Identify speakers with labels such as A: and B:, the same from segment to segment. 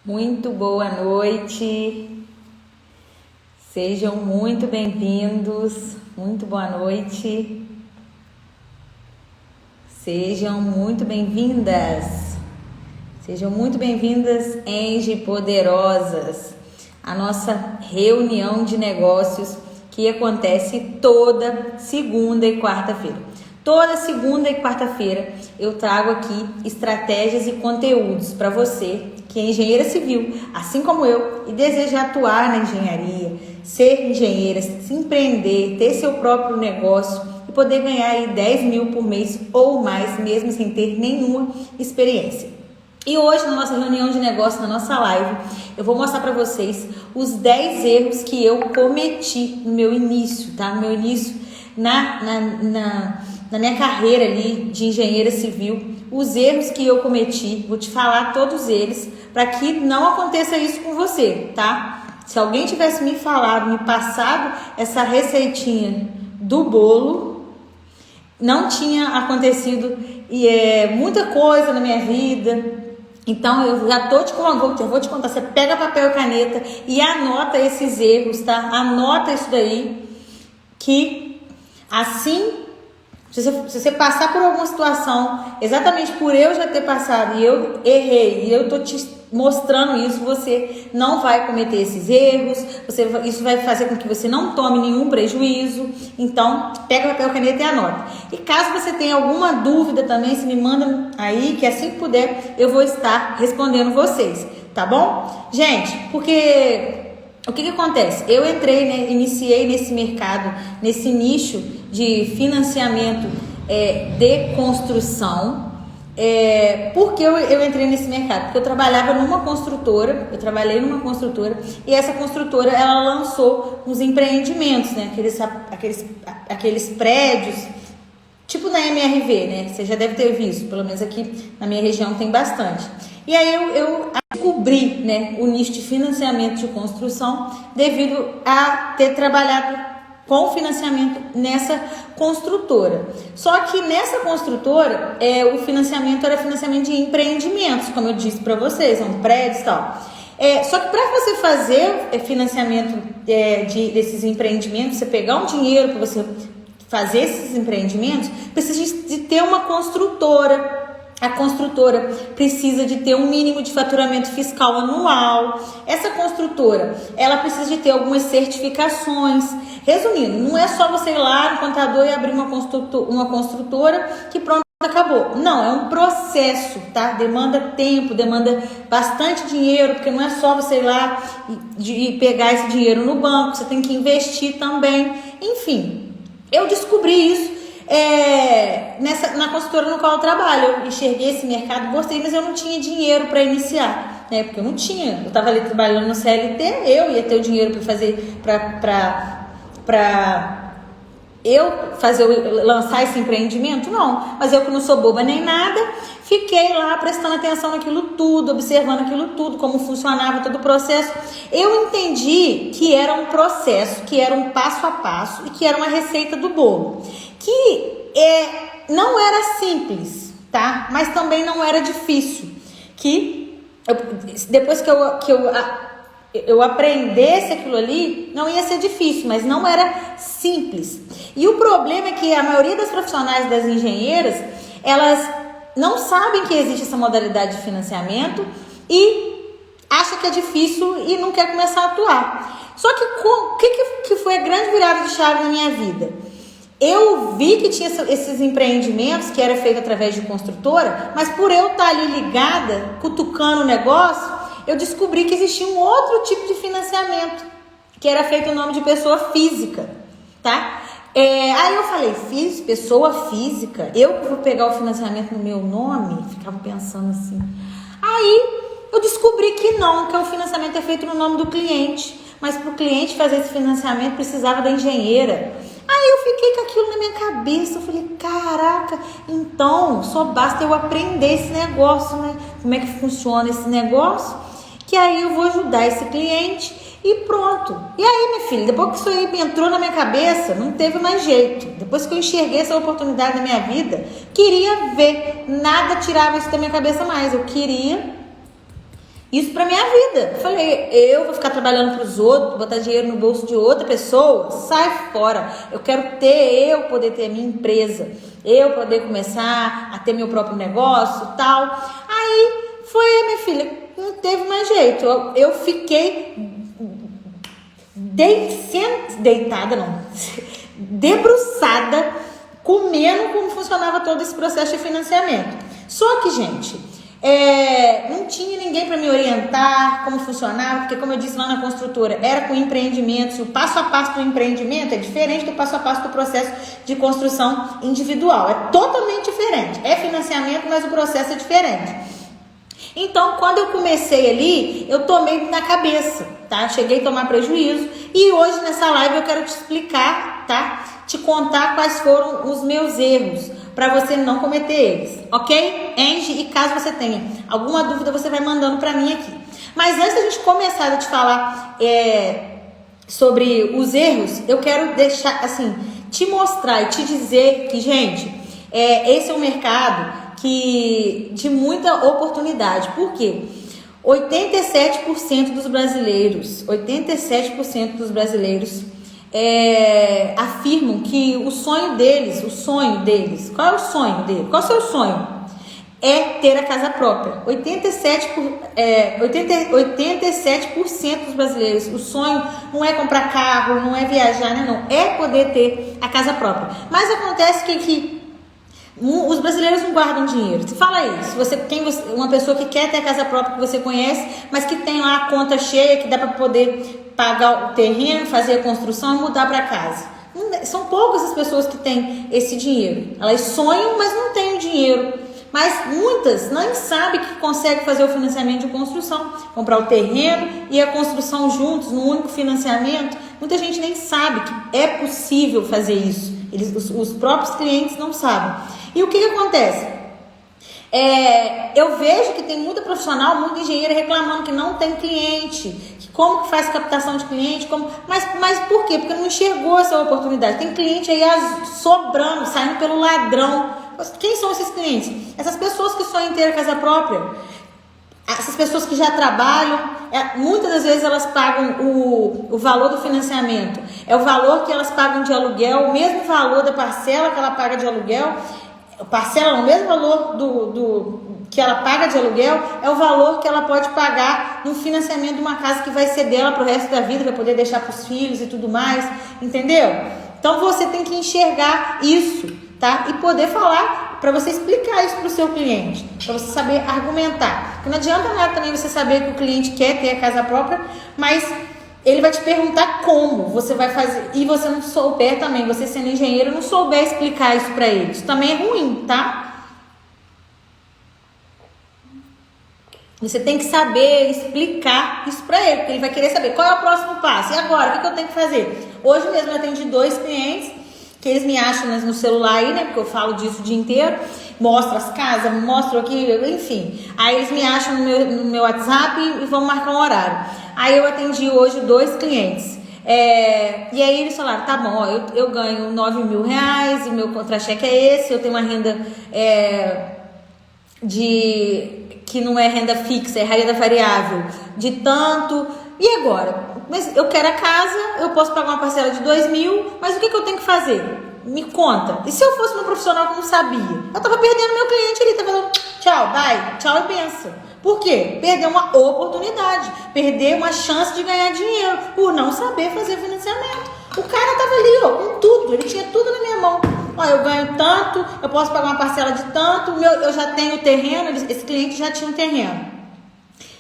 A: Muito boa noite, sejam muito bem-vindos, muito boa noite, sejam muito bem-vindas, Engie Poderosas, a nossa reunião de negócios que acontece toda segunda e quarta-feira. Toda segunda e quarta-feira eu trago aqui estratégias e conteúdos para você que é engenheira civil, assim como eu, e deseja atuar na engenharia, ser engenheira, se empreender, ter seu próprio negócio e poder ganhar aí 10 mil por mês ou mais, mesmo sem ter nenhuma experiência. E hoje, na nossa reunião de negócio, na nossa live, eu vou mostrar para vocês os 10 erros que eu cometi no meu início, tá? No meu início, na minha carreira ali de engenheira civil, os erros que eu cometi, vou te falar todos eles, para que não aconteça isso com você, tá? Se alguém tivesse me falado, me passado essa receitinha do bolo, não tinha acontecido muita coisa na minha vida. Então eu já vou te contar, você pega papel e caneta e anota esses erros, tá? Anota isso daí, que assim, se você passar por alguma situação, exatamente por eu já ter passado e eu errei, e eu tô te mostrando isso, você não vai cometer esses erros, isso vai fazer com que você não tome nenhum prejuízo. Então, pega papel, caneta e anota. E caso você tenha alguma dúvida também, se me manda aí, que assim que puder, eu vou estar respondendo vocês, tá bom? Gente, porque o que acontece? Eu entrei, né, iniciei nesse mercado, nesse nicho de financiamento de construção. Por que eu entrei nesse mercado? Porque eu trabalhei numa construtora e essa construtora ela lançou uns empreendimentos, né? Aqueles prédios, tipo na MRV, né? Você já deve ter visto, pelo menos aqui na minha região tem bastante. E aí eu descobri, né, o nicho de financiamento de construção devido a ter trabalhado com financiamento nessa construtora. Só que nessa construtora, o financiamento era financiamento de empreendimentos, como eu disse para vocês, são prédios e tal. Só que para você fazer financiamento desses empreendimentos, você pegar um dinheiro para você fazer esses empreendimentos, precisa de ter uma construtora. A construtora precisa de ter um mínimo de faturamento fiscal anual. Essa construtora, ela precisa de ter algumas certificações. Resumindo, não é só você ir lá no contador e abrir uma construtora que pronto, acabou. Não, é um processo, tá? Demanda tempo, demanda bastante dinheiro, porque não é só você ir lá e pegar esse dinheiro no banco, você tem que investir também. Enfim, eu descobri isso na construtora no qual eu trabalho. Eu enxerguei esse mercado, gostei, mas eu não tinha dinheiro para iniciar, né? Porque eu não tinha, eu estava ali trabalhando no CLT, eu ia ter o dinheiro para fazer, para lançar esse empreendimento? Não, mas eu que não sou boba nem nada, fiquei lá prestando atenção naquilo tudo, observando aquilo tudo, como funcionava todo o processo. Eu entendi que era um processo, que era um passo a passo e que era uma receita do bolo, que não era simples, tá? Mas também não era difícil, depois que eu aprendesse aquilo ali, não ia ser difícil, mas não era simples. E o problema é que a maioria das profissionais, das engenheiras, elas não sabem que existe essa modalidade de financiamento e acha que é difícil e não quer começar a atuar. Só que o que foi a grande virada de chave na minha vida? Eu vi que tinha esses empreendimentos que era feito através de construtora, mas por eu estar ali ligada, cutucando o negócio, eu descobri que existia um outro tipo de financiamento, que era feito em nome de pessoa física, tá? Aí eu falei, pessoa física? Eu que vou pegar o financiamento no meu nome? Ficava pensando assim. Aí eu descobri que não, que o financiamento é feito no nome do cliente, mas para o cliente fazer esse financiamento precisava da engenheira. Aí eu fiquei com aquilo na minha cabeça, eu falei, caraca, então só basta eu aprender esse negócio, né? Como é que funciona esse negócio, que aí eu vou ajudar esse cliente e pronto. E aí, minha filha, depois que isso aí entrou na minha cabeça, não teve mais jeito. Depois que eu enxerguei essa oportunidade na minha vida, queria ver, nada tirava isso da minha cabeça mais. Eu queria isso pra minha vida. Eu falei, eu vou ficar trabalhando pros outros, botar dinheiro no bolso de outra pessoa? Sai fora. Eu quero poder ter minha empresa, eu poder começar a ter meu próprio negócio e tal. Aí foi, minha filha, não teve mais jeito. Eu fiquei deitada, não, debruçada, comendo como funcionava todo esse processo de financiamento. Só que, gente, não tinha ninguém para me orientar como funcionava, porque, como eu disse lá na construtora, era com empreendimentos. O passo a passo do empreendimento é diferente do passo a passo do processo de construção individual. É totalmente diferente. É financiamento, mas o processo é diferente. Então, quando eu comecei ali, eu tomei na cabeça, tá? Cheguei a tomar prejuízo. E hoje, nessa live, eu quero te explicar, tá? Te contar quais foram os meus erros, para você não cometer eles, ok? Angie, e caso você tenha alguma dúvida, você vai mandando para mim aqui. Mas antes da gente começar a te falar sobre os erros, eu quero deixar, assim, te mostrar e te dizer que, gente, esse é um mercado de muita oportunidade. Por quê? 87% dos brasileiros afirmam que o sonho deles, qual é o sonho dele? Qual é o seu sonho? É ter a casa própria. 87% dos brasileiros, o sonho não é comprar carro, não é viajar, né? Não, é poder ter a casa própria. Mas acontece que os brasileiros não guardam dinheiro. Se fala isso, uma pessoa que quer ter a casa própria que você conhece, mas que tem lá a conta cheia, que dá para poder pagar o terreno, fazer a construção e mudar para casa. São poucas as pessoas que têm esse dinheiro. Elas sonham, mas não têm o dinheiro. Mas muitas nem sabem que conseguem fazer o financiamento de construção, comprar o terreno e a construção juntos, no único financiamento. Muita gente nem sabe que é possível fazer isso. Os próprios clientes não sabem. E o que acontece? Eu vejo que tem muita profissional, muita engenheira reclamando que não tem cliente, que como que faz captação de cliente, mas por quê? Porque não enxergou essa oportunidade. Tem cliente aí sobrando, saindo pelo ladrão. Quem são esses clientes? Essas pessoas que sonham em ter a casa própria, essas pessoas que já trabalham, muitas das vezes elas pagam o valor do financiamento, é o valor que elas pagam de aluguel, o mesmo valor da parcela que ela paga de aluguel. Parcela, o mesmo valor que ela paga de aluguel é o valor que ela pode pagar no financiamento de uma casa que vai ser dela para o resto da vida, vai poder deixar para os filhos e tudo mais, entendeu? Então você tem que enxergar isso, tá? E poder falar, para você explicar isso para o seu cliente, para você saber argumentar. Porque não adianta nada também você saber que o cliente quer ter a casa própria, mas ele vai te perguntar como você vai fazer, e você não souber também, você sendo engenheiro, não souber explicar isso para ele. Isso também é ruim, tá? Você tem que saber explicar isso para ele, porque ele vai querer saber qual é o próximo passo. E agora, o que eu tenho que fazer? Hoje mesmo eu atendi 2 clientes, que eles me acham no celular aí, né? Porque eu falo disso o dia inteiro. Mostro as casas, mostro aqui, enfim. Aí eles me acham no meu WhatsApp e vão marcar um horário. Aí eu atendi hoje 2 clientes. E aí eles falaram, tá bom, ó, eu ganho 9 mil reais, o meu contra-cheque é esse, eu tenho uma renda que não é renda fixa, é renda variável, de tanto. E agora? Mas eu quero a casa, eu posso pagar uma parcela de 2 mil, mas o que eu tenho que fazer? Me conta. E se eu fosse uma profissional que não sabia? Eu tava perdendo meu cliente ali, tava falando tchau, bye, tchau e pensa. Por quê? Perder uma oportunidade, perder uma chance de ganhar dinheiro por não saber fazer financiamento. O cara tava ali, ó, com tudo, ele tinha tudo na minha mão. Ó, eu ganho tanto, eu posso pagar uma parcela de tanto, eu já tenho terreno, esse cliente já tinha um terreno.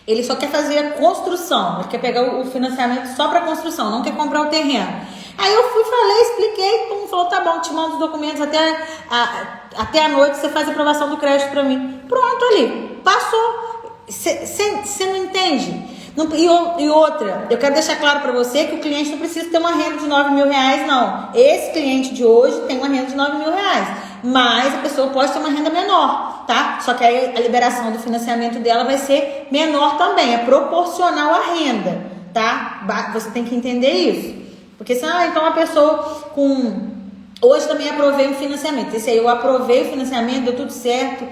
A: Ele só quer fazer a construção, ele quer pegar o financiamento só para construção, não quer comprar o terreno. Aí eu falei, expliquei, todo mundo falou, tá bom, te mando os documentos até a noite, você faz a aprovação do crédito para mim. Pronto, ali, passou. Você não entende? E outra, eu quero deixar claro para você que o cliente não precisa ter uma renda de 9 mil reais, não. Esse cliente de hoje tem uma renda de 9 mil reais, mas a pessoa pode ter uma renda menor, tá? Só que aí a liberação do financiamento dela vai ser menor também, é proporcional à renda, tá? Você tem que entender isso. Porque senão, então a pessoa hoje também aprovei o financiamento. Esse aí eu aprovei o financiamento, deu tudo certo.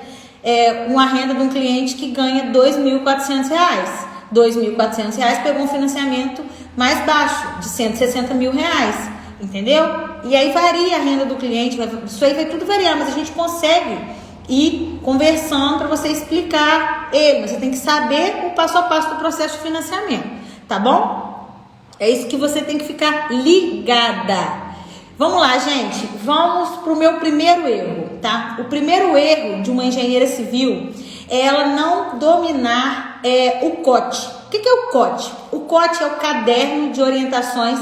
A: Uma renda de um cliente que ganha R$ 2.400. R$ 2.400, pegou um financiamento mais baixo, de R$ 160 mil, entendeu? E aí varia a renda do cliente, isso aí vai tudo variar, mas a gente consegue ir conversando para você explicar ele, mas você tem que saber o passo a passo do processo de financiamento, tá bom? É isso que você tem que ficar ligada. Vamos lá, gente, vamos para o meu primeiro erro, tá? O primeiro erro de uma engenheira civil é ela não dominar o COT. O que é o COT? O COT é o Caderno de Orientações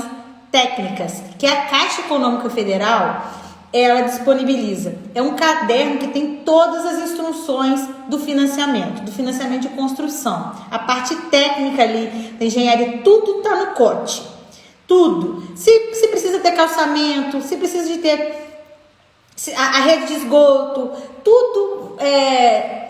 A: Técnicas, que a Caixa Econômica Federal ela disponibiliza. É um caderno que tem todas as instruções do financiamento de construção. A parte técnica ali da engenharia, tudo está no COT. Tudo. Se precisa ter calçamento, se precisa de ter a rede de esgoto, tudo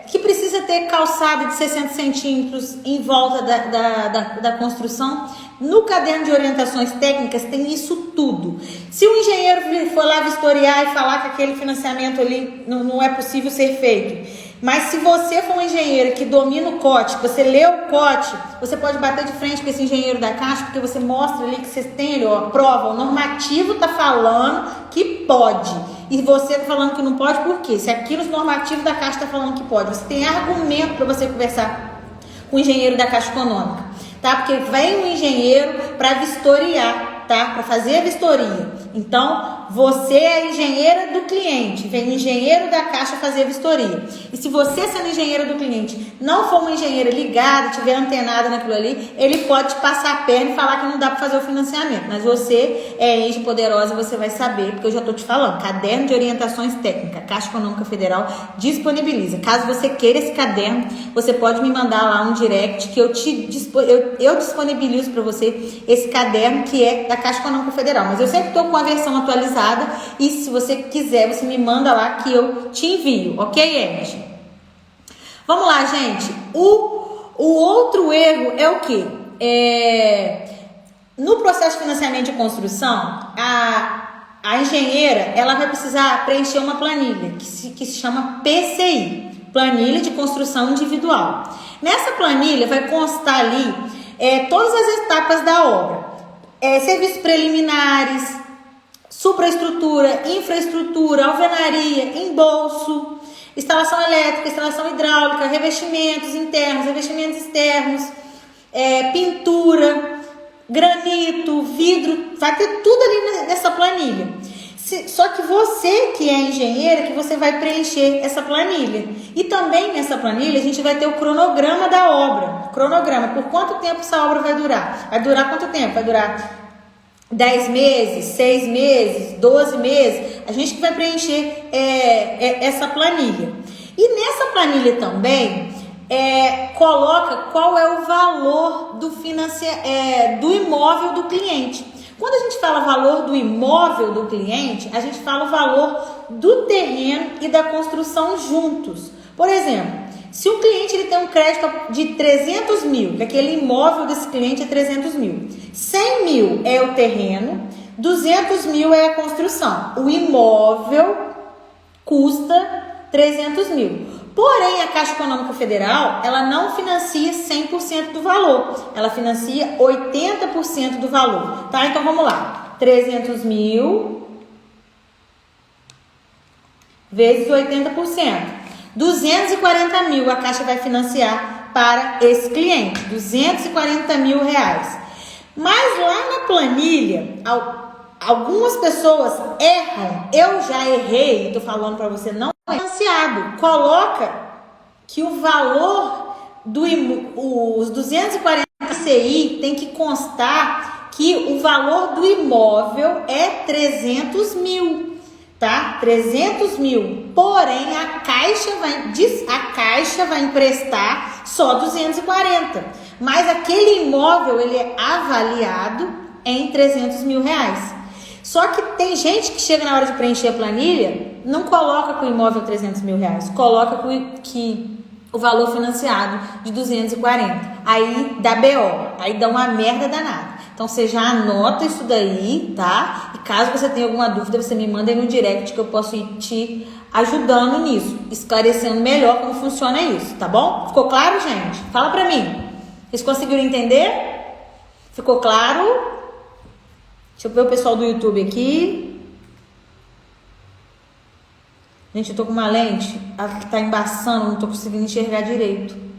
A: que precisa ter calçada de 60 centímetros em volta da construção. No caderno de orientações técnicas tem isso tudo. Se o engenheiro for lá vistoriar e falar que aquele financiamento ali não é possível ser feito, mas se você for um engenheiro que domina o COT, você lê o COT, você pode bater de frente com esse engenheiro da Caixa, porque você mostra ali que você tem ali, ó, a prova, o normativo está falando que pode. E você está falando que não pode, por quê? Se aquilo, os normativos da Caixa está falando que pode, você tem argumento para você conversar com o engenheiro da Caixa Econômica, tá? Porque vem um engenheiro para vistoriar, tá? Para fazer a vistoria. Então, você é a engenheira do cliente, vem o engenheiro da Caixa fazer a vistoria. E se você, sendo engenheira do cliente, não for uma engenheira ligada, tiver antenada naquilo ali, ele pode te passar a perna e falar que não dá para fazer o financiamento. Mas você é Engie Poderosa, você vai saber, porque eu já estou te falando. Caderno de Orientações Técnicas, Caixa Econômica Federal disponibiliza. Caso você queira esse caderno, você pode me mandar lá um direct que eu disponibilizo para você esse caderno que é da Caixa Econômica Federal. Mas eu sempre estou com a versão atualizada e se você quiser, você me manda lá que eu te envio, ok, Angie? Vamos lá, gente. O outro erro é o quê? No processo de financiamento de construção, a engenheira ela vai precisar preencher uma planilha que se chama PCI, Planilha de Construção Individual. Nessa planilha vai constar ali todas as etapas da obra, serviços preliminares, supraestrutura, infraestrutura, alvenaria, embolso, instalação elétrica, instalação hidráulica, revestimentos internos, revestimentos externos, pintura, granito, vidro, vai ter tudo ali nessa planilha. Só que você que é engenheira, que você vai preencher essa planilha. E também nessa planilha a gente vai ter o cronograma da obra. Cronograma, por quanto tempo essa obra vai durar? Vai durar quanto tempo? Vai durar 10 meses, 6 meses, 12 meses, a gente que vai preencher essa planilha. E nessa planilha também coloca qual é o valor do imóvel do cliente. Quando a gente fala valor do imóvel do cliente, a gente fala o valor do terreno e da construção juntos. Por exemplo, se o cliente ele tem um crédito de 300 mil, que aquele imóvel desse cliente é 300 mil, 100 mil é o terreno, 200 mil é a construção. O imóvel custa 300 mil. Porém, a Caixa Econômica Federal, ela não financia 100% do valor. Ela financia 80% do valor. Tá? Então, vamos lá. 300 mil vezes 80%. 240 mil a Caixa vai financiar para esse cliente. 240 mil reais. Mas lá na planilha, algumas pessoas erram. Eu já errei, estou falando para você, não é financiado. Coloca que o valor os 240 CI tem que constar que o valor do imóvel é 300 mil, tá? 300 mil. Porém, a Caixa vai emprestar só 240. Mas aquele imóvel, ele é avaliado em 300 mil reais. Só que tem gente que chega na hora de preencher a planilha, não coloca com o imóvel 300 mil reais, coloca que o valor financiado de 240. Aí dá BO, aí dá uma merda danada. Então você já anota isso daí, tá? E caso você tenha alguma dúvida, você me manda aí no direct que eu posso ir te ajudando nisso, esclarecendo melhor como funciona isso, tá bom? Ficou claro, gente? Fala pra mim. Vocês conseguiram entender? Ficou claro? Deixa eu ver o pessoal do YouTube aqui. Gente, eu tô com uma lente que tá embaçando, não tô conseguindo enxergar direito.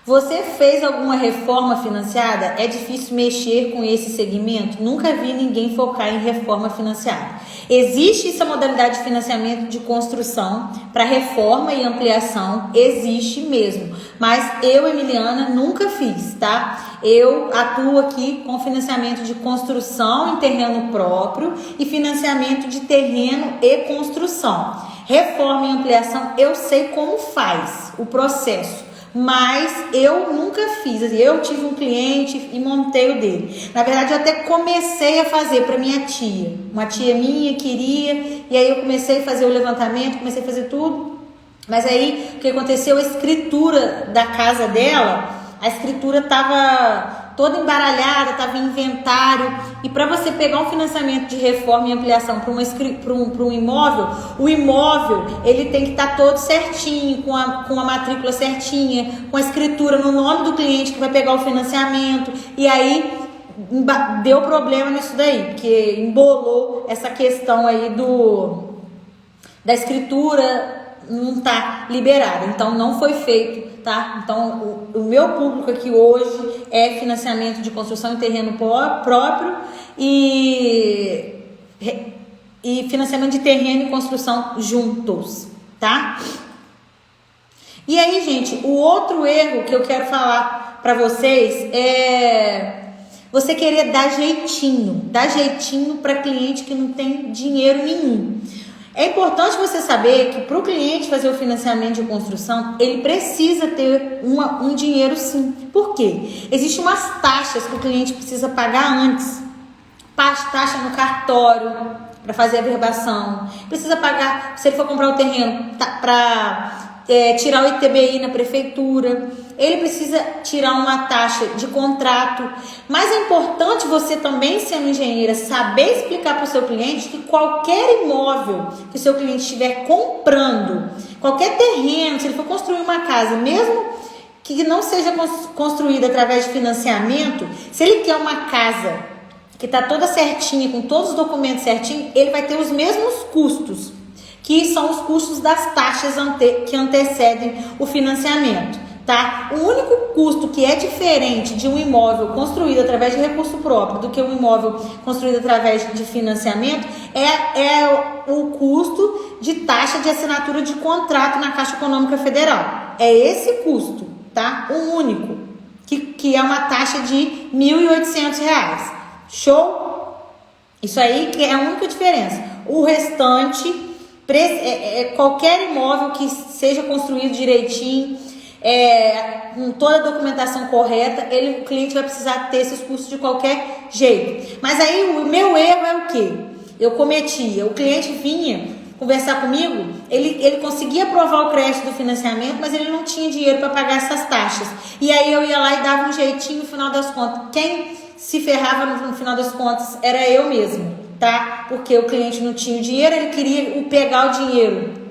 A: Você fez alguma reforma financiada? É difícil mexer com esse segmento? Nunca vi ninguém focar em reforma financiada. Existe essa modalidade de financiamento de construção para reforma e ampliação, existe mesmo. Mas eu, Emiliana, nunca fiz, tá? Eu atuo aqui com financiamento de construção em terreno próprio e financiamento de terreno e construção. Reforma e ampliação, eu sei como faz o processo. Mas eu nunca fiz. Eu tive um cliente e montei o dele. Na verdade, eu até comecei a fazer para minha tia. Uma tia minha queria, e aí eu comecei a fazer o levantamento, comecei a fazer tudo. Mas aí, o que aconteceu? A escritura da casa dela, a escritura estava toda embaralhada, estava em inventário. E para você pegar um financiamento de reforma e ampliação para um imóvel, o imóvel ele tem que estar todo certinho, com a matrícula certinha, com a escritura no nome do cliente que vai pegar o financiamento. E aí deu problema nisso daí, porque embolou essa questão aí da escritura não tá liberada, então não foi feito, tá? Então o meu público aqui hoje é financiamento de construção em terreno próprio e financiamento de terreno e construção juntos, tá? E aí, gente, o outro erro que eu quero falar para vocês é você querer dar jeitinho para cliente que não tem dinheiro nenhum. É importante você saber que para o cliente fazer o financiamento de construção, ele precisa ter um dinheiro sim. Por quê? Existem umas taxas que o cliente precisa pagar antes. Taxa no cartório para fazer a verbação. Precisa pagar, se ele for comprar o terreno, para tirar o ITBI na prefeitura. Ele precisa tirar uma taxa de contrato. Mas é importante você também, sendo engenheira, saber explicar para o seu cliente que qualquer imóvel que o seu cliente estiver comprando, qualquer terreno, se ele for construir uma casa, mesmo que não seja construída através de financiamento, se ele quer uma casa que está toda certinha, com todos os documentos certinhos, ele vai ter os mesmos custos, que são os custos das taxas que antecedem o financiamento. Tá? O único custo que é diferente de um imóvel construído através de recurso próprio do que um imóvel construído através de financiamento é o custo de taxa de assinatura de contrato na Caixa Econômica Federal. É esse custo, tá? O único, que é uma taxa de R$ 1.800. Show? Isso aí que é a única diferença. O restante, qualquer imóvel que seja construído direitinho, com toda a documentação correta, o cliente vai precisar ter esses custos de qualquer jeito. Mas aí o meu erro é o quê? Eu cometia, o cliente vinha conversar comigo, ele conseguia aprovar o crédito do financiamento, mas ele não tinha dinheiro para pagar essas taxas. E aí eu ia lá e dava um jeitinho no final das contas. Quem se ferrava no final das contas era eu mesmo, tá? Porque o cliente não tinha o dinheiro, ele queria pegar o dinheiro.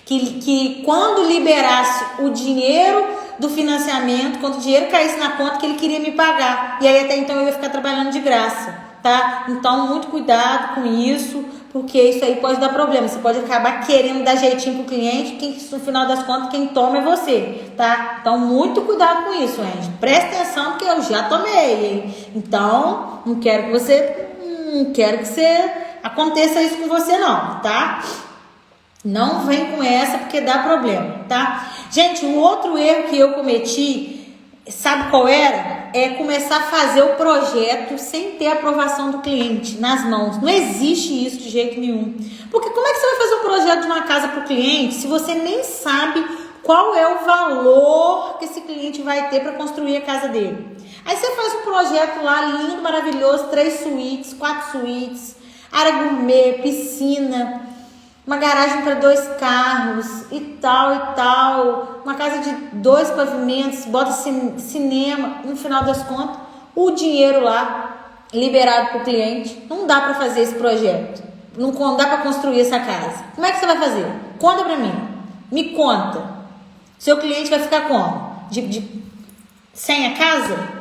A: Que quando liberasse o dinheiro do financiamento, quando o dinheiro caísse na conta, que ele queria me pagar. E aí até então eu ia ficar trabalhando de graça, tá? Então muito cuidado com isso, porque isso aí pode dar problema. Você pode acabar querendo dar jeitinho pro cliente, que no final das contas quem toma é você, tá? Então muito cuidado com isso, gente. Presta atenção, porque eu já tomei, hein? Então não quero que aconteça isso com você não, tá? Não vem com essa porque dá problema, tá? Gente, o outro erro que eu cometi, sabe qual era? É começar a fazer o projeto sem ter a aprovação do cliente nas mãos. Não existe isso de jeito nenhum. Porque como é que você vai fazer um projeto de uma casa para o cliente se você nem sabe qual é o valor que esse cliente vai ter para construir a casa dele? Aí você faz um projeto lá lindo, maravilhoso, 3 suítes, 4 suítes, área gourmet, piscina, uma garagem para 2 carros e tal, uma casa de 2 pavimentos, bota cinema, no final das contas, o dinheiro lá liberado para o cliente, não dá para fazer esse projeto, não dá para construir essa casa. Como é que você vai fazer? Conta para mim, me conta. Seu cliente vai ficar como? Sem a casa?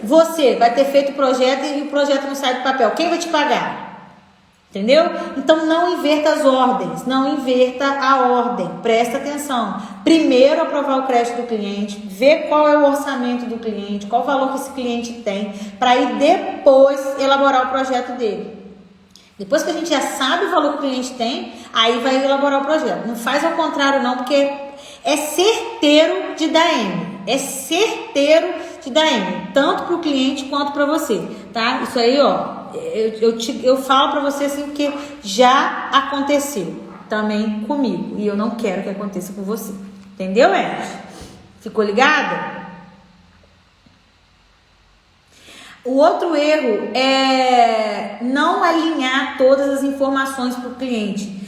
A: Você vai ter feito o projeto e o projeto não sai do papel. Quem vai te pagar? Entendeu? Então não inverta as ordens, não inverta a ordem, presta atenção. Primeiro aprovar o crédito do cliente, ver qual é o orçamento do cliente, qual o valor que esse cliente tem, para aí depois elaborar o projeto dele. Depois que a gente já sabe o valor que o cliente tem, aí vai elaborar o projeto. Não faz ao contrário não, porque é certeiro de dar M. É certeiro de dar M, tanto para o cliente quanto para você, tá? Isso aí, ó, eu falo para você assim, porque já aconteceu também comigo. E eu não quero que aconteça com você. Entendeu, Ed? Ficou ligada? O outro erro é não alinhar todas as informações para o cliente.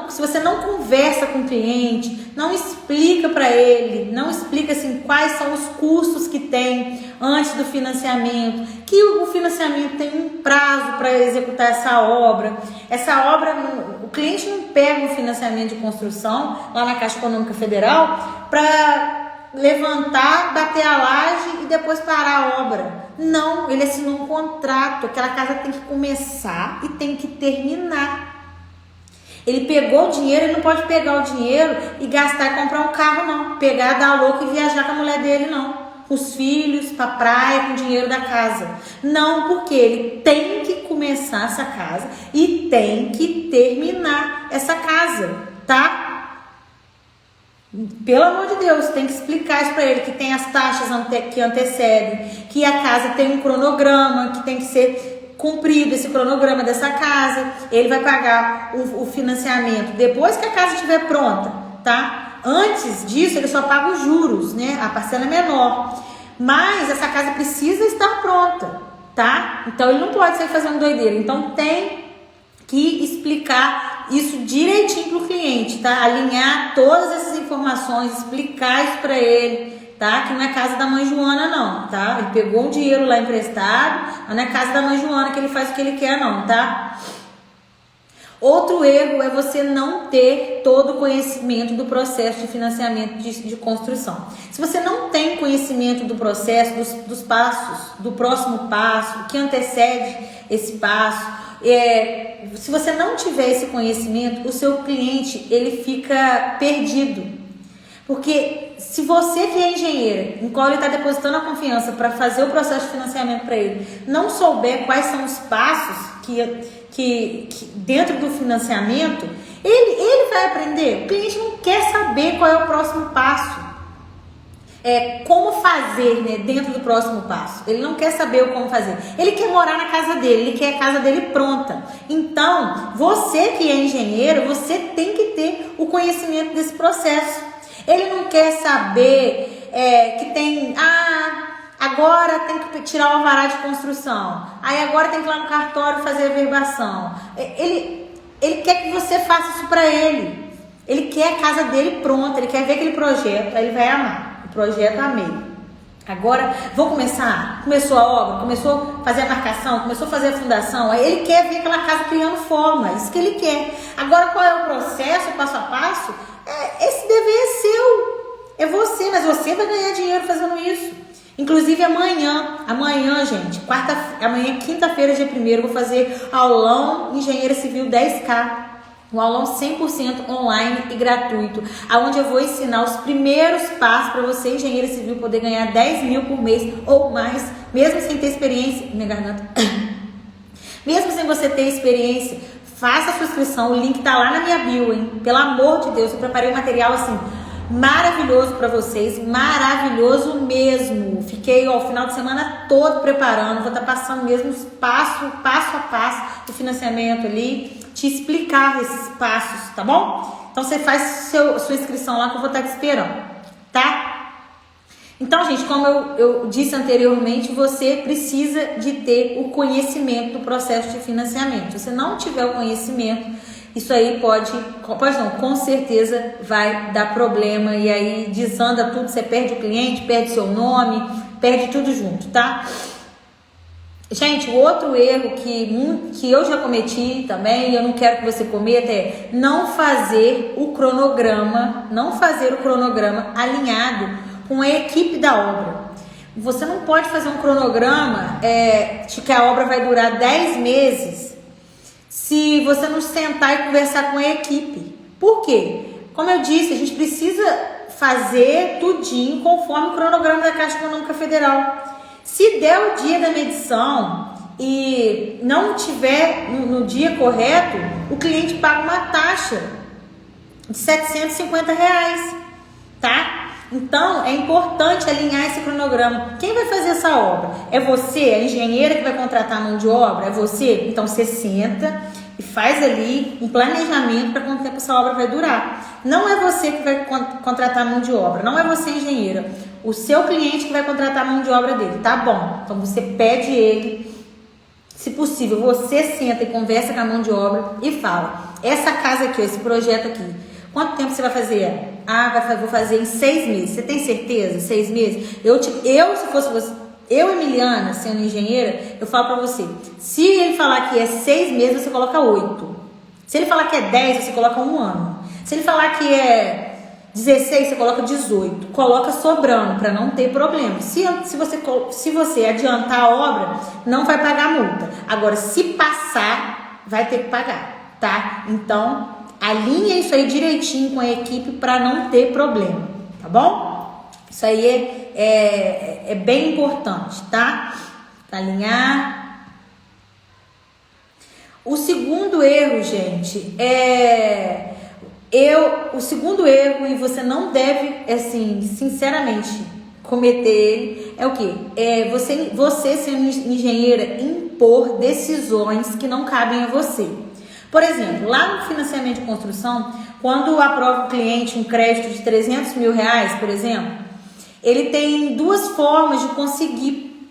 A: Se você não conversa com o cliente, não explica para ele, não explica assim quais são os custos que tem antes do financiamento, que o financiamento tem um prazo para executar essa obra. Essa obra, o cliente não pega um financiamento de construção lá na Caixa Econômica Federal para levantar, bater a laje e depois parar a obra. Não, ele assinou um contrato, aquela casa tem que começar e tem que terminar. Ele pegou o dinheiro, ele não pode pegar o dinheiro e gastar e comprar um carro, não. Pegar, dar louco e viajar com a mulher dele, não. Com os filhos, pra praia, com o dinheiro da casa. Não, porque ele tem que começar essa casa e tem que terminar essa casa, tá? Pelo amor de Deus, tem que explicar isso pra ele, que tem as taxas que antecedem, que a casa tem um cronograma, que tem que ser cumprido esse cronograma dessa casa. Ele vai pagar o financiamento depois que a casa estiver pronta, tá? Antes disso, ele só paga os juros, né? A parcela é menor. Mas essa casa precisa estar pronta, tá? Então, ele não pode sair fazendo doideira. Então, tem que explicar isso direitinho pro cliente, tá? Alinhar todas essas informações, explicar isso para ele, tá? Que não é casa da mãe Joana, não, tá? Ele pegou um dinheiro lá emprestado, mas não é casa da mãe Joana que ele faz o que ele quer, não, tá? Outro erro é você não ter todo o conhecimento do processo de financiamento de construção. Se você não tem conhecimento do processo, dos passos, do próximo passo, o que antecede esse passo, se você não tiver esse conhecimento, o seu cliente, ele fica perdido. Porque se você que é engenheira, em qual ele está depositando a confiança para fazer o processo de financiamento para ele, não souber quais são os passos que dentro do financiamento, ele vai aprender. O cliente não quer saber qual é o próximo passo. Como fazer, né, dentro do próximo passo. Ele não quer saber o como fazer. Ele quer morar na casa dele, ele quer a casa dele pronta. Então, você que é engenheiro, você tem que ter o conhecimento desse processo. Ele não quer saber que tem... agora tem que tirar o alvará de construção. Aí agora tem que ir lá no cartório fazer a verbação. Ele quer que você faça isso para ele. Ele quer a casa dele pronta, ele quer ver aquele projeto, aí ele vai amar. O projeto amei. Agora, vamos começar. Começou a obra, começou a fazer a marcação, começou a fazer a fundação. Aí ele quer ver aquela casa criando forma, isso que ele quer. Agora, qual é o processo, o passo a passo? Esse dever é seu. É você, mas você vai ganhar dinheiro fazendo isso. Inclusive amanhã, gente, amanhã, quinta-feira, dia 1º, eu vou fazer aulão Engenheira Civil 10K. Um aulão 100% online e gratuito, onde eu vou ensinar os primeiros passos para você, engenheiro civil, poder ganhar 10 mil por mês ou mais, mesmo sem ter experiência. Minha garganta. Mesmo sem você ter experiência, faça a sua inscrição, o link tá lá na minha bio, hein? Pelo amor de Deus, eu preparei um material assim maravilhoso para vocês, maravilhoso mesmo. Fiquei o final de semana todo preparando, vou estar passando mesmo os passo a passo do financiamento ali, te explicar esses passos, tá bom? Então você faz sua inscrição lá que eu vou estar te esperando, tá? Então, gente, como eu disse anteriormente, você precisa de ter o conhecimento do processo de financiamento. Se você não tiver o conhecimento, isso aí com certeza vai dar problema e aí desanda tudo, você perde o cliente, perde seu nome, perde tudo junto, tá? Gente, o outro erro que eu já cometi também, e eu não quero que você cometa, é não fazer o cronograma alinhado com a equipe da obra. Você não pode fazer um cronograma de que a obra vai durar 10 meses se você não sentar e conversar com a equipe. Por quê? Como eu disse, a gente precisa fazer tudinho conforme o cronograma da Caixa Econômica Federal. Se der o dia da medição e não tiver no dia correto, o cliente paga uma taxa de R$750, tá? Então, é importante alinhar esse cronograma. Quem vai fazer essa obra? É você, a engenheira que vai contratar a mão de obra? É você? Então, você senta e faz ali um planejamento para quanto tempo essa obra vai durar. Não é você que vai contratar a mão de obra, não é você, engenheira. O seu cliente que vai contratar a mão de obra dele, tá bom? Então, você pede ele, se possível, você senta e conversa com a mão de obra e fala: essa casa aqui, esse projeto aqui, quanto tempo você vai fazer? Vou fazer em 6 meses. Você tem certeza? 6 meses? Se fosse você, Emiliana, sendo engenheira, eu falo pra você, se ele falar que é 6 meses, você coloca 8. Se ele falar que é 10, você coloca 1 ano. Se ele falar que é 16, você coloca 18. Coloca sobrando, para não ter problema. Se você adiantar a obra, não vai pagar multa. Agora, se passar, vai ter que pagar, tá? Então, alinha isso aí direitinho com a equipe para não ter problema, tá bom? Isso aí é bem importante, tá? Alinhar. O segundo erro, gente, o segundo erro, e você não deve, assim, sinceramente, cometer ele, é o quê? Você sendo engenheira, impor decisões que não cabem a você. Por exemplo, lá no financiamento de construção, quando aprova o cliente um crédito de R$300 mil, por exemplo, ele tem 2 formas de conseguir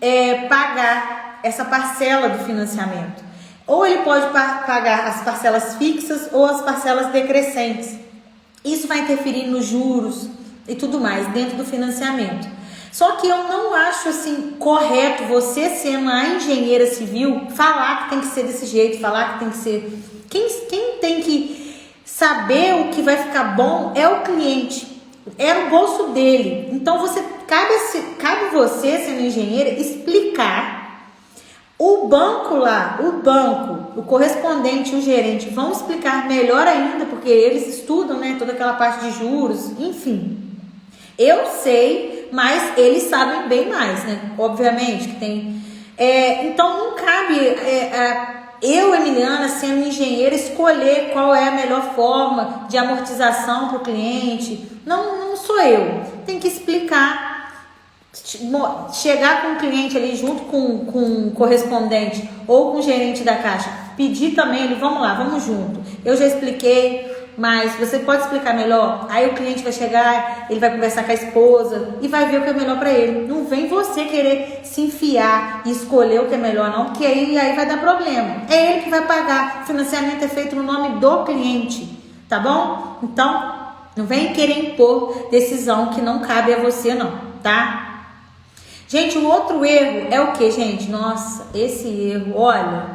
A: pagar essa parcela do financiamento. Ou ele pode pagar as parcelas fixas ou as parcelas decrescentes. Isso vai interferir nos juros e tudo mais dentro do financiamento. Só que eu não acho assim correto você, sendo a engenheira civil, falar que tem que ser desse jeito, falar que tem que ser... Quem tem que saber o que vai ficar bom é o cliente, é o bolso dele. Então cabe você, sendo engenheira, explicar. O banco, o correspondente, o gerente vão explicar melhor ainda, porque eles estudam, né, toda aquela parte de juros, enfim. Eu sei, mas eles sabem bem mais, né? Obviamente que tem. Então não cabe eu, Emiliana, sendo engenheira, escolher qual é a melhor forma de amortização para o cliente. Não sou eu. Tem que explicar. Chegar com o cliente ali junto com o correspondente ou com o gerente da caixa, pedir também ele, vamos lá, vamos junto, eu já expliquei, mas você pode explicar melhor? Aí o cliente vai chegar, ele vai conversar com a esposa e vai ver o que é melhor para ele. Não vem você querer se enfiar e escolher o que é melhor não, porque aí vai dar problema. É ele que vai pagar, o financiamento é feito no nome do cliente, tá bom? Então não vem querer impor decisão que não cabe a você não, tá? Gente, o outro erro é o que, gente? Nossa, esse erro, olha,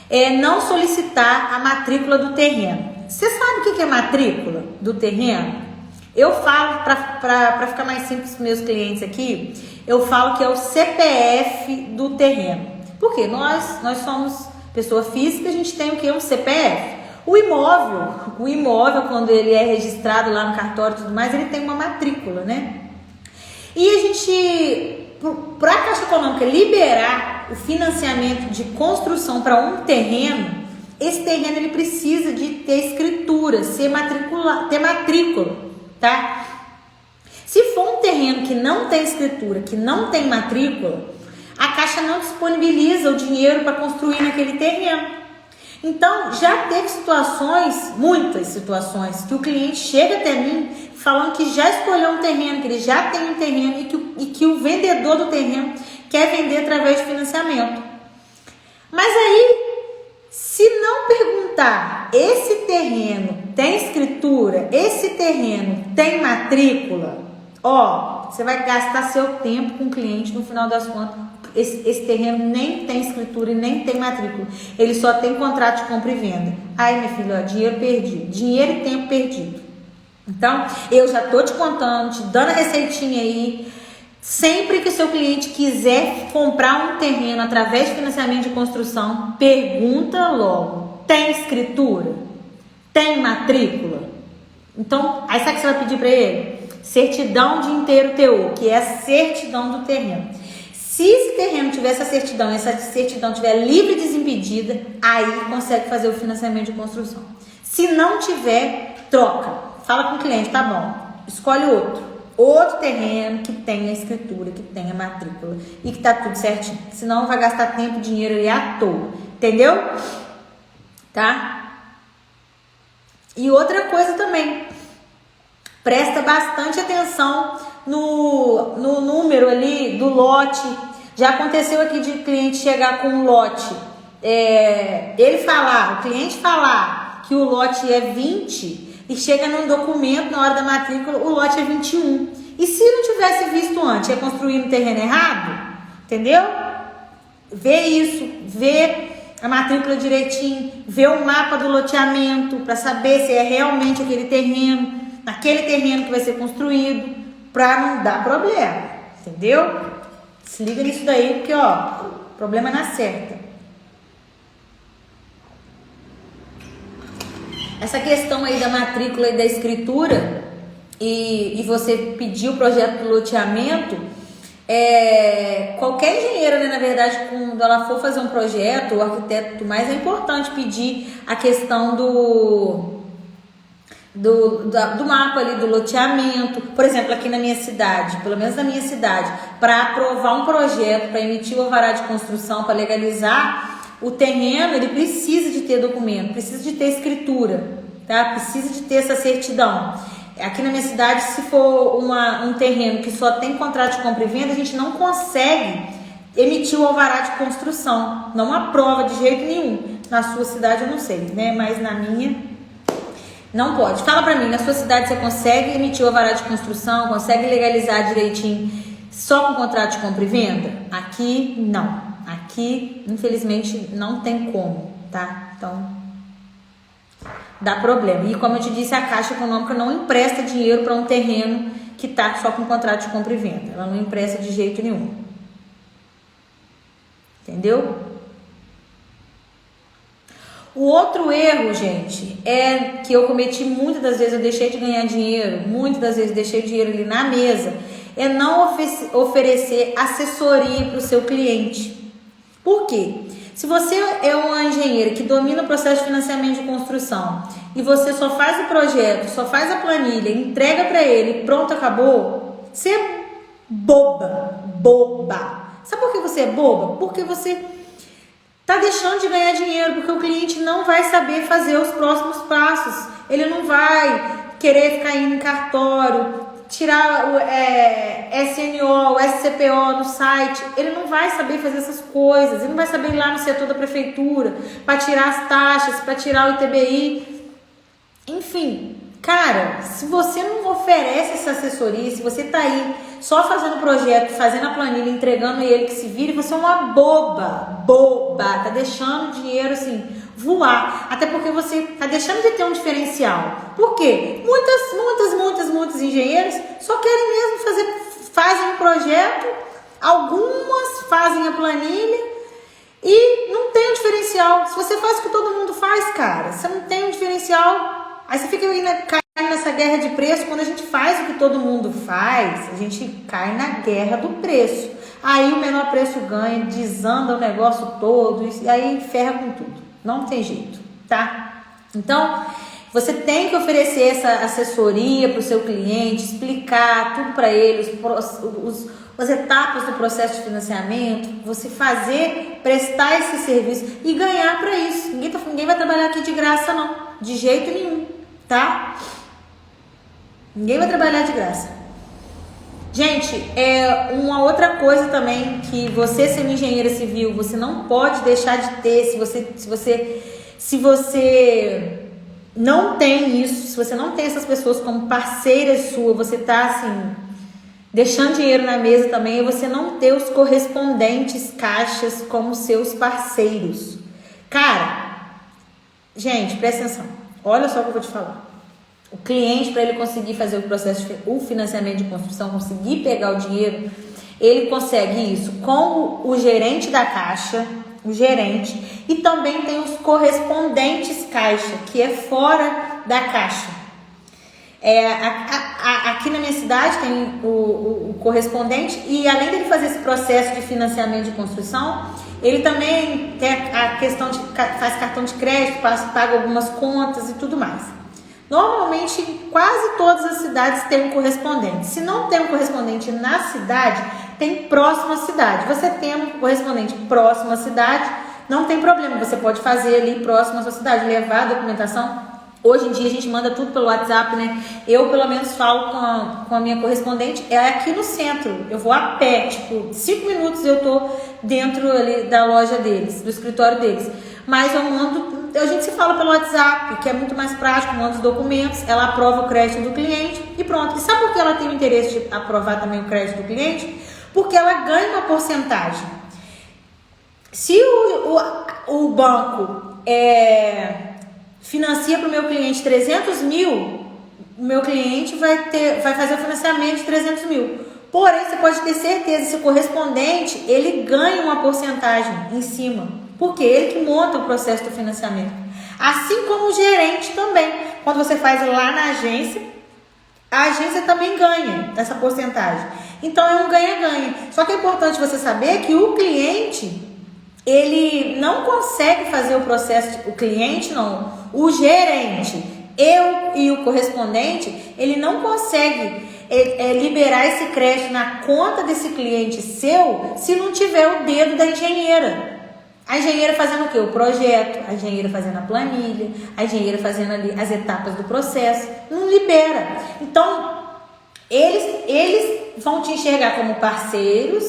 A: é não solicitar a matrícula do terreno. Você sabe o que é matrícula do terreno? Eu falo, para ficar mais simples para os meus clientes aqui, eu falo que é o CPF do terreno. Por quê? Nós somos pessoa física, a gente tem o que? Um CPF. O imóvel, quando ele é registrado lá no cartório e tudo mais, ele tem uma matrícula, né? E a gente... Para a Caixa Econômica liberar o financiamento de construção para um terreno, esse terreno ele precisa de ter escritura, ter matrícula, tá? Se for um terreno que não tem escritura, que não tem matrícula, a Caixa não disponibiliza o dinheiro para construir naquele terreno. Então, já teve muitas situações, que o cliente chega até mim falando que já escolheu um terreno, que ele já tem um terreno e que o vendedor do terreno quer vender através de financiamento. Mas aí, se não perguntar, esse terreno tem escritura, esse terreno tem matrícula, você vai gastar seu tempo com o cliente, no final das contas, esse terreno nem tem escritura e nem tem matrícula. Ele só tem contrato de compra e venda. Aí, minha filha, ó, dinheiro perdido. Dinheiro e tempo perdido. Então, eu já tô te contando, te dando a receitinha aí. Sempre que o seu cliente quiser comprar um terreno através de financiamento de construção, pergunta logo: tem escritura? Tem matrícula? Então, aí sabe o que você vai pedir para ele? Certidão de inteiro TU, que é a certidão do terreno. Se esse terreno tiver essa certidão e essa certidão estiver livre e desimpedida, aí consegue fazer o financiamento de construção. Se não tiver, troca. Fala com o cliente, tá bom, escolhe outro terreno que tenha escritura, que tenha matrícula e que tá tudo certinho. Senão vai gastar tempo e dinheiro ali à toa. Entendeu? Tá? E outra coisa também, presta bastante atenção no número ali do lote. Já aconteceu aqui de cliente chegar com um lote, o cliente falar que o lote é 20 e chega num documento na hora da matrícula, o lote é 21. E se não tivesse visto antes, ia construir no terreno errado? Entendeu? Vê isso, vê a matrícula direitinho, vê o mapa do loteamento para saber se é realmente aquele terreno que vai ser construído, para não dar problema, entendeu? Se liga nisso daí, porque ó, problema na certa. Essa questão aí da matrícula e da escritura, e você pedir o projeto do loteamento, qualquer engenheiro, né, na verdade, quando ela for fazer um projeto, o arquiteto, mais é importante pedir a questão do mapa ali do loteamento. Por exemplo, aqui na minha cidade, pelo menos na minha cidade, para aprovar um projeto, para emitir o alvará de construção, para legalizar o terreno, ele precisa de ter documento, precisa de ter escritura, tá? Precisa de ter essa certidão. Aqui na minha cidade, se for um terreno que só tem contrato de compra e venda, a gente não consegue emitir o alvará de construção, não aprova de jeito nenhum. Na sua cidade eu não sei, né? Mas na minha não pode. Fala pra mim, na sua cidade você consegue emitir o alvará de construção, consegue legalizar direitinho só com contrato de compra e venda? Aqui não. Aqui, infelizmente, não tem como, tá? Então, dá problema. E como eu te disse, a Caixa Econômica não empresta dinheiro para um terreno que tá só com contrato de compra e venda. Ela não empresta de jeito nenhum. Entendeu? O outro erro, gente, é que eu cometi muitas das vezes, eu deixei de ganhar dinheiro, muitas das vezes deixei dinheiro ali na mesa, é não oferecer assessoria para o seu cliente. Por quê? Se você é uma engenheira que domina o processo de financiamento de construção e você só faz o projeto, só faz a planilha, entrega para ele, pronto, acabou, você é boba. Sabe por que você é boba? Porque você tá deixando de ganhar dinheiro, porque o cliente não vai saber fazer os próximos passos. Ele não vai querer ficar indo em cartório, tirar o SNO, o SCPO no site. Ele não vai saber fazer essas coisas. Ele não vai saber ir lá no setor da prefeitura para tirar as taxas, para tirar o ITBI. Enfim, cara, se você não oferece essa assessoria, se você tá aí só fazendo o projeto, fazendo a planilha, entregando ele que se vire, você é uma boba, tá deixando o dinheiro assim voar, até porque você tá deixando de ter um diferencial. Por quê? Muitos engenheiros só querem mesmo fazem um projeto, algumas fazem a planilha e não tem um diferencial. Se você faz o que todo mundo faz, cara, você não tem um diferencial. Aí você fica caindo nessa guerra de preço. Quando a gente faz o que todo mundo faz, a gente cai na guerra do preço. Aí o menor preço ganha, desanda o negócio todo e aí ferra com tudo. Não tem jeito, tá? Então, você tem que oferecer essa assessoria para o seu cliente, explicar tudo para ele, as etapas do processo de financiamento, você prestar esse serviço e ganhar para isso. Ninguém vai trabalhar aqui de graça, não, de jeito nenhum, tá? Ninguém vai trabalhar de graça. Gente, uma outra coisa também que você, sendo engenheira civil, você não pode deixar de ter, se você não tem isso, se você não tem essas pessoas como parceiras suas, você tá assim, Deixando dinheiro na mesa também é você não ter os correspondentes caixas como seus parceiros. Cara, gente, presta atenção. Olha só o que eu vou te falar. O cliente, para ele conseguir fazer o processo, o financiamento de construção, conseguir pegar o dinheiro, ele consegue isso com o gerente da caixa, o gerente, e também tem os correspondentes caixa, que é fora da caixa. Aqui na minha cidade tem o correspondente, e além dele fazer esse processo de financiamento de construção, ele também tem a questão de faz cartão de crédito, paga algumas contas e tudo mais. Normalmente, quase todas as cidades têm um correspondente. Se não tem um correspondente na cidade, tem próximo à cidade. Você tendo um correspondente próximo à cidade, não tem problema. Você pode fazer ali próximo à sua cidade, levar a documentação. Hoje em dia a gente manda tudo pelo WhatsApp, né? Eu pelo menos falo com a minha correspondente, é aqui no centro. Eu vou a pé, tipo, 5 minutos eu tô dentro ali da loja deles, do escritório deles. Mas eu mando, a gente se fala pelo WhatsApp, que é muito mais prático, manda os documentos, ela aprova o crédito do cliente e pronto. E sabe por que ela tem o interesse de aprovar também o crédito do cliente? Porque ela ganha uma porcentagem. Se o banco financia para o meu cliente 300 mil, o meu cliente vai fazer o financiamento de 300 mil. Porém, você pode ter certeza, esse correspondente, ele ganha uma porcentagem em cima. Porque ele que monta o processo do financiamento. Assim como o gerente também. Quando você faz lá na agência, a agência também ganha essa porcentagem. Então é um ganha-ganha. Só que é importante você saber que o cliente, ele não consegue fazer o processo, o cliente não, o gerente, eu e o correspondente, ele não consegue liberar esse crédito na conta desse cliente seu se não tiver o dedo da engenheira. A engenheira fazendo o quê? O projeto, a engenheira fazendo a planilha, a engenheira fazendo ali as etapas do processo, não libera. Então, eles vão te enxergar como parceiros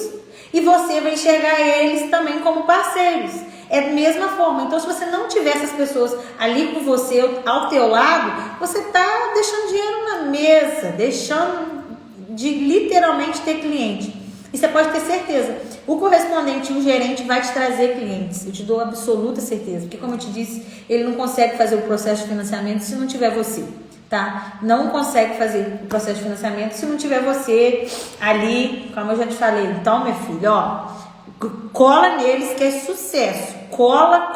A: e você vai enxergar eles também como parceiros. É da mesma forma. Então, se você não tiver essas pessoas ali com você, ao teu lado, você está deixando dinheiro na mesa, deixando de literalmente ter cliente. E você pode ter certeza, o correspondente e o gerente vai te trazer clientes. Eu te dou absoluta certeza. Porque, como eu te disse, ele não consegue fazer o processo de financiamento se não tiver você, tá? Não consegue fazer o processo de financiamento se não tiver você ali, como eu já te falei. Então, minha filha, ó, cola neles que é sucesso. Cola,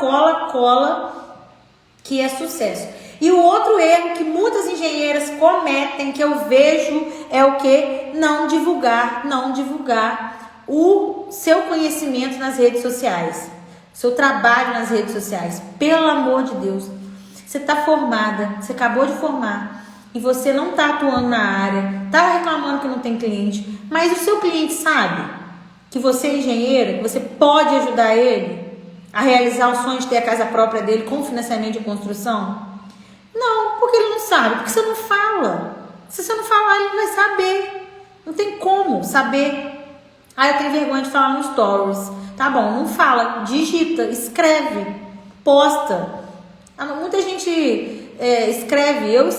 A: que é sucesso. E o outro erro que muitas engenheiras cometem, que eu vejo, é o que? Não divulgar o seu conhecimento nas redes sociais, seu trabalho nas redes sociais. Pelo amor de Deus, você está formada, você acabou de formar e você não está atuando na área, está reclamando que não tem cliente, mas o seu cliente sabe que você é engenheira, que você pode ajudar ele a realizar o sonho de ter a casa própria dele com financiamento de construção? Não, porque ele não sabe, porque você não fala. Se você não falar, ele não vai saber. Não tem como saber. Eu tenho vergonha de falar no stories. Tá bom, não fala, digita, escreve, posta. Muita gente escreve. Eu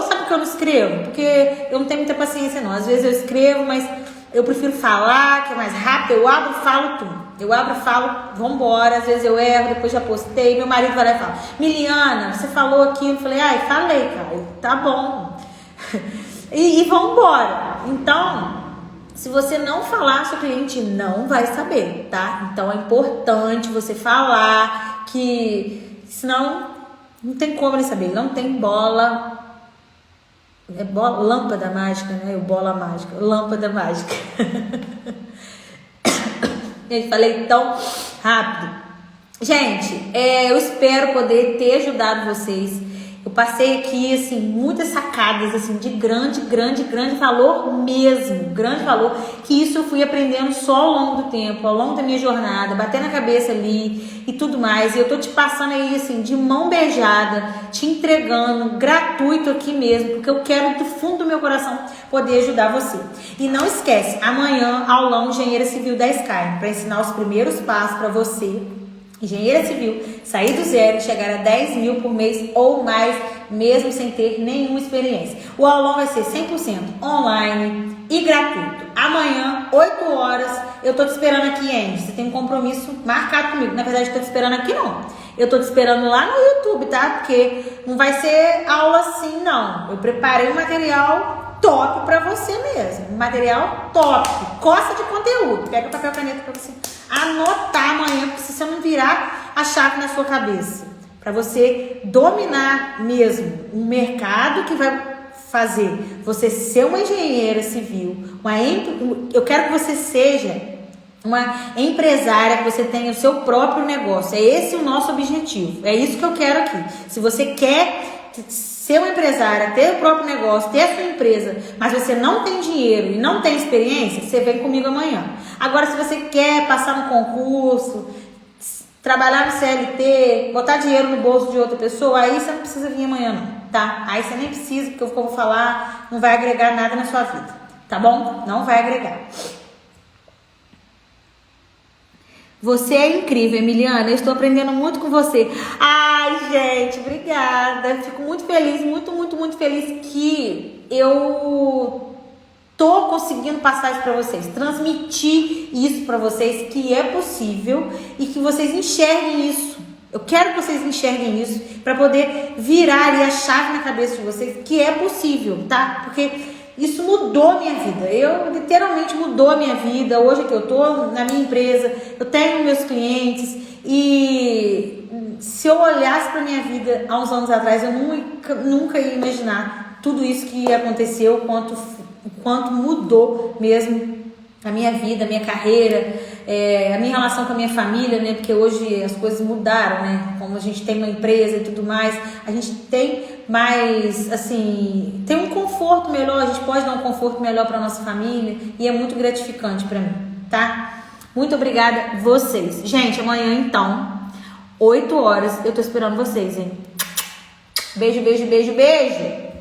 A: sabe que eu não escrevo? Porque eu não tenho muita paciência não. Às vezes eu escrevo, mas eu prefiro falar, que é mais rápido. Eu abro e falo tudo. Eu abro e falo, vambora. Às vezes eu erro, depois já postei. Meu marido vai lá e fala: Miliana, você falou aquilo. Eu falei: falei, cara. Tá bom. e vambora. Então, se você não falar, seu cliente não vai saber, tá? Então é importante você falar, que senão não tem como ele saber. Ele não tem bola. Lâmpada mágica, né? Bola mágica. Lâmpada mágica. Gente, falei tão rápido. Gente, eu espero poder ter ajudado vocês. Eu passei aqui, assim, muitas sacadas, assim, de grande valor mesmo. Grande valor. Que isso eu fui aprendendo só ao longo do tempo, ao longo da minha jornada, batendo a cabeça ali e tudo mais. E eu tô te passando aí, assim, de mão beijada, te entregando, gratuito aqui mesmo, porque eu quero do fundo do meu coração poder ajudar você. E não esquece, amanhã, aulão Engenheira Civil da Sky, para ensinar os primeiros passos para você Engenheira civil, sair do zero, chegar a 10 mil por mês ou mais, mesmo sem ter nenhuma experiência. O aulão vai ser 100% online e gratuito. Amanhã, 8 horas, eu tô te esperando aqui, Andy. Você tem um compromisso marcado comigo. Na verdade, eu tô te esperando aqui, não. Eu tô te esperando lá no YouTube, tá? Porque não vai ser aula assim, não. Eu preparei um material top pra você mesmo. Um material top. Costa de conteúdo. Pega papel e caneta pra você anotar amanhã, porque se você não virar a chave na sua cabeça, para você dominar mesmo um mercado que vai fazer você ser uma engenheira civil, eu quero que você seja uma empresária, que você tenha o seu próprio negócio. É esse o nosso objetivo, é isso que eu quero aqui. Se você quer ser uma empresária, ter o próprio negócio, ter a sua empresa, mas você não tem dinheiro e não tem experiência, você vem comigo amanhã. Agora, se você quer passar no concurso, trabalhar no CLT, botar dinheiro no bolso de outra pessoa, aí você não precisa vir amanhã não, tá? Aí você nem precisa, porque o que eu vou falar não vai agregar nada na sua vida, tá bom? Não vai agregar. Você é incrível, Emiliana. Eu estou aprendendo muito com você. Ai, gente, obrigada. Fico muito feliz, muito feliz que eu tô conseguindo passar isso para vocês, transmitir isso para vocês, que é possível e que vocês enxerguem isso. Eu quero que vocês enxerguem isso para poder virar a chave na cabeça de vocês, que é possível, tá? Porque isso mudou a minha vida. Eu literalmente mudou a minha vida. Hoje que eu tô na minha empresa, eu tenho meus clientes e se eu olhasse para minha vida há uns anos atrás, eu nunca ia imaginar tudo isso que aconteceu, o quanto mudou mesmo a minha vida, a minha carreira, a minha relação com a minha família, né? Porque hoje as coisas mudaram, né? Como a gente tem uma empresa e tudo mais, a gente tem mais, assim, tem um conforto melhor, a gente pode dar um conforto melhor para nossa família e é muito gratificante para mim, tá? Muito obrigada vocês. Gente, amanhã então, 8 horas, eu tô esperando vocês, hein? Beijo, beijo, beijo, beijo!